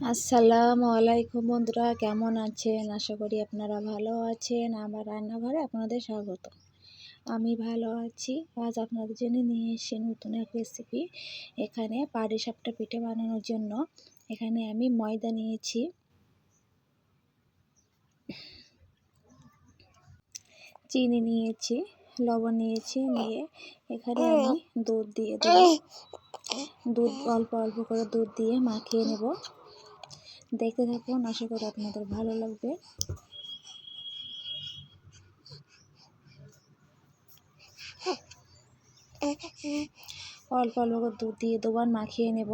আসসালামু আলাইকুম বন্ধুরা, কেমন আছেন? আশা করি আপনারা ভালো আছেন। আমার রান্নাঘরে আপনাদের স্বাগত। আমি ভালো আছি। আজ আপনাদের জন্য নিয়ে এসেছি নতুন এক রেসিপি। এখানে পাটিসাপটা পিঠে বানানোর জন্য এখানে আমি ময়দা নিয়েছি, চিনি নিয়েছি, লবণ নিয়েছি, নিয়ে এখানে আমি দুধ দিয়ে দেব। দুধ অল্প অল্প করে দুধ দিয়ে মাখিয়ে নেব। দেখতে থাকুন, আশা করি আপনাদের ভালো লাগবে। অল্প অল্প করে দুধ দিয়ে দেবো আর মাখিয়ে নেব।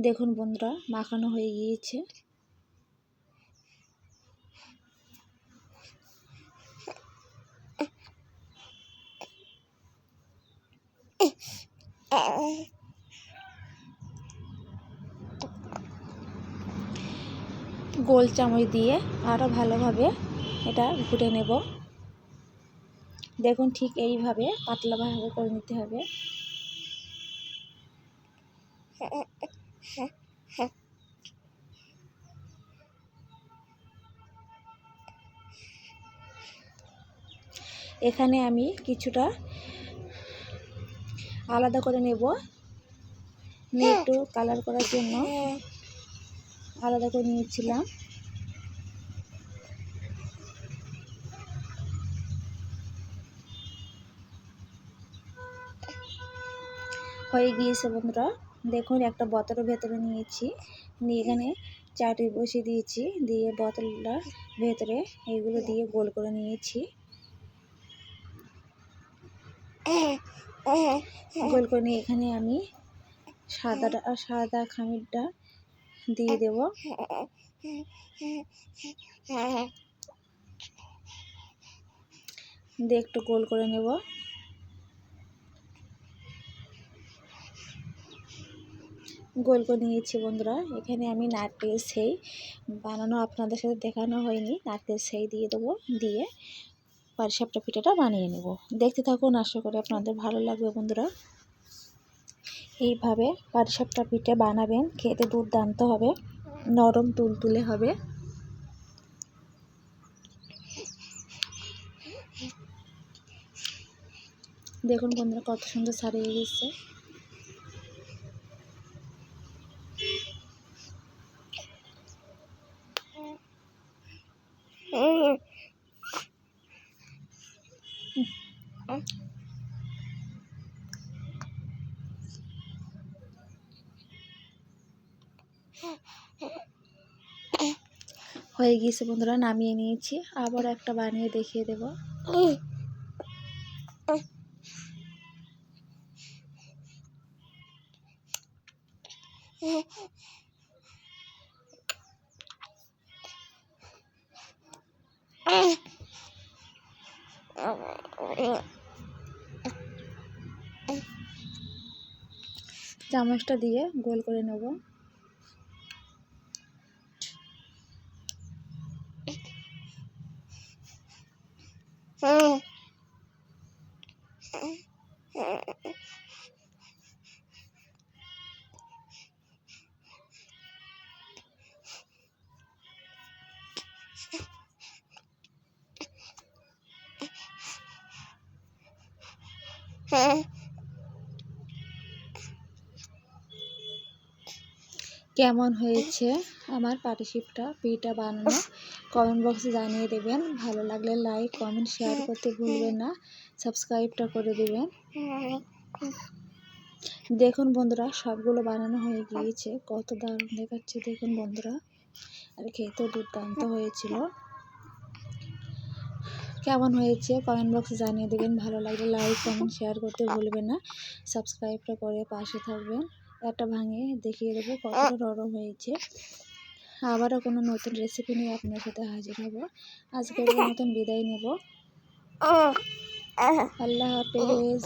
দেখুন বন্ধুরা, মাখানো হয়ে গিয়েছে। গোল চামচ দিয়ে আরও ভালোভাবে এটা ঘুটে নেব। দেখুন, ঠিক এইভাবে পাতলাভাবে করে নিতে হবে। এখানে আমি কিছুটা আলাদা করে নেব, নিয়ে একটু কালার করার জন্য আলাদা করে নিয়েছিলাম। হয়ে গিয়েছে বন্ধুরা। দেখুন, একটা বোতলের ভেতরে নিয়েছি, নিয়ে এখানে চাটি বসিয়ে দিয়েছি, দিয়ে বোতলটার ভেতরে এইগুলো দিয়ে গোল করে নিয়েছি। গোল করে নিয়ে এখানে আমি সাদা খামিরটা দিয়ে দেব। দিয়ে একটু গোল করে নেব। গোল করে নিয়েছি বন্ধুরা। এখানে আমি নারকেল সেই বানানো আপনাদের সাথে দেখানো হয়নি, নারকেল সেই দিয়ে দেবো, দিয়ে পাটিসাপটা পিঠাটা বানিয়ে নেব। দেখতে থাকুন, আশা করি আপনাদের ভালো লাগবে বন্ধুরা। এইভাবে পাটিসাপটা পিঠে বানাবেন, খেতে দুর্দান্ত হবে, নরম তুলতুলে হবে। দেখুন বন্ধুরা, কত সুন্দর ছাড়িয়ে গেছে। হয়ে গিয়েছে বন্ধুরা, নামিয়ে নিয়েছি। আবার একটা বানিয়ে দেখিয়ে দেব। চামচটা দিয়ে গোল করে নেব। কেমন হয়েছে আমার পাটিসাপটা পিঠা বানানো কমেন্ট বক্সে জানিয়ে দেবেন। ভালো লাগলে লাইক, কমেন্ট, শেয়ার করতে ভুলবেন না। সাবস্ক্রাইবটা করে দেবেন। দেখুন বন্ধুরা, সবগুলো বানানো হয়ে গিয়েছে। কত দারুণ দেখাচ্ছে দেখুন বন্ধুরা, আর খেতেও দুর্দান্ত হয়েছিল। কেমন হয়েছে কমেন্ট বক্সে জানিয়ে দেবেন। ভালো লাগলে লাইক, কমেন্ট, শেয়ার করতে ভুলবেন না। সাবস্ক্রাইবটা করে পাশে থাকবেন। একটা ভাঙিয়ে দেখিয়ে দেবো কতটা নরম হয়েছে। আবারও কোনো নতুন রেসিপি নিয়ে আপনার সাথে হাজির হব। আজকের মতন বিদায় নেব। আল্লাহ হাফেজ।